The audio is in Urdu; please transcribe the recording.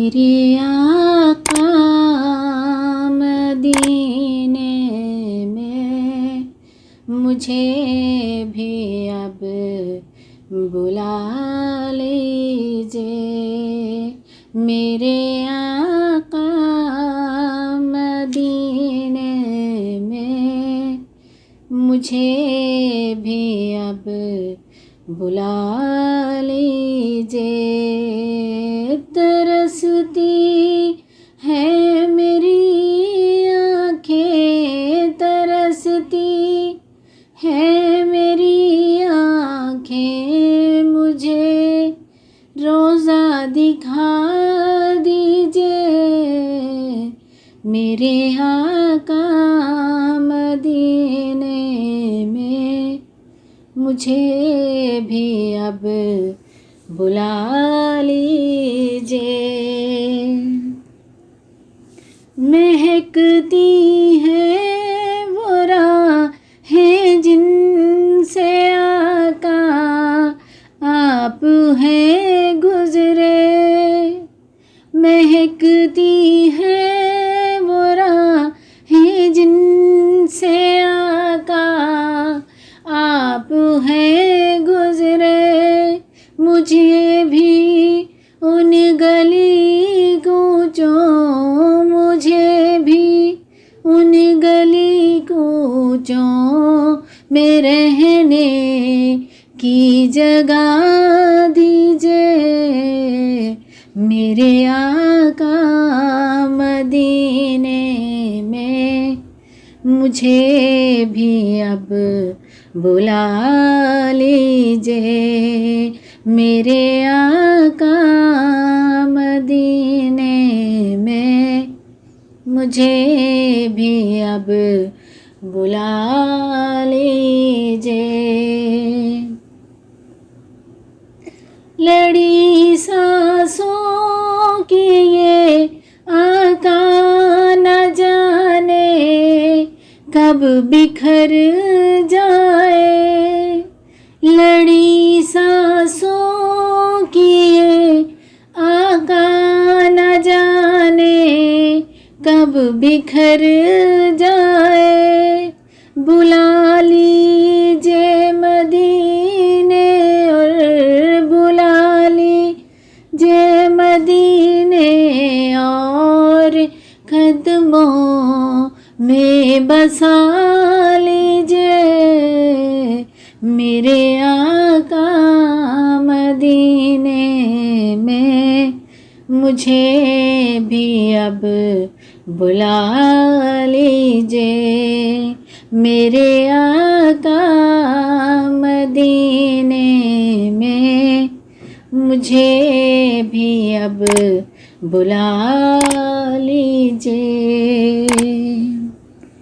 میرے آقا مدینے میں مجھے بھی اب بلا لیجیے، میرے آقا مدینے میں مجھے بھی اب بلا لیجیے۔ ترستی ہے میری آنکھیں، ترستی ہے میری آنکھیں، مجھے روضہ دکھا دیجیے، میرے آقا مدینے میں مجھے بھی اب بلا لیجیے۔ مہکتی ہیں وہ راہیں جن سے آقا آپ ہیں گزرے، مہکتی ہیں وہ راہیں جن سے آقا آپ ہیں گزرے، مجھے بھی ان گلی کوچوں، مجھے بھی ان گلی کوچوں میں رہنے کی جگہ دیجیے، میرے آقا مدینے میں مجھے بھی اب بلا لیجیے، میرے آقا مدینے میں مجھے بھی اب بلا لیجیے۔ لڑی سانسوں کی یہ آقا نہ جانے کب بکھر جائے، لڑی سانسوں کی یہ آقا نہ جانے کب بکھر جائے، بلا لیجیے مدینے اور بلا لیجیے مدینے اور قدموں میں بسا لیجیے، میرے آقا مدینے میں مجھے بھی اب بلا لیجیے، میرے آقا مدینے میں مجھے بھی اب بلا لیجیے۔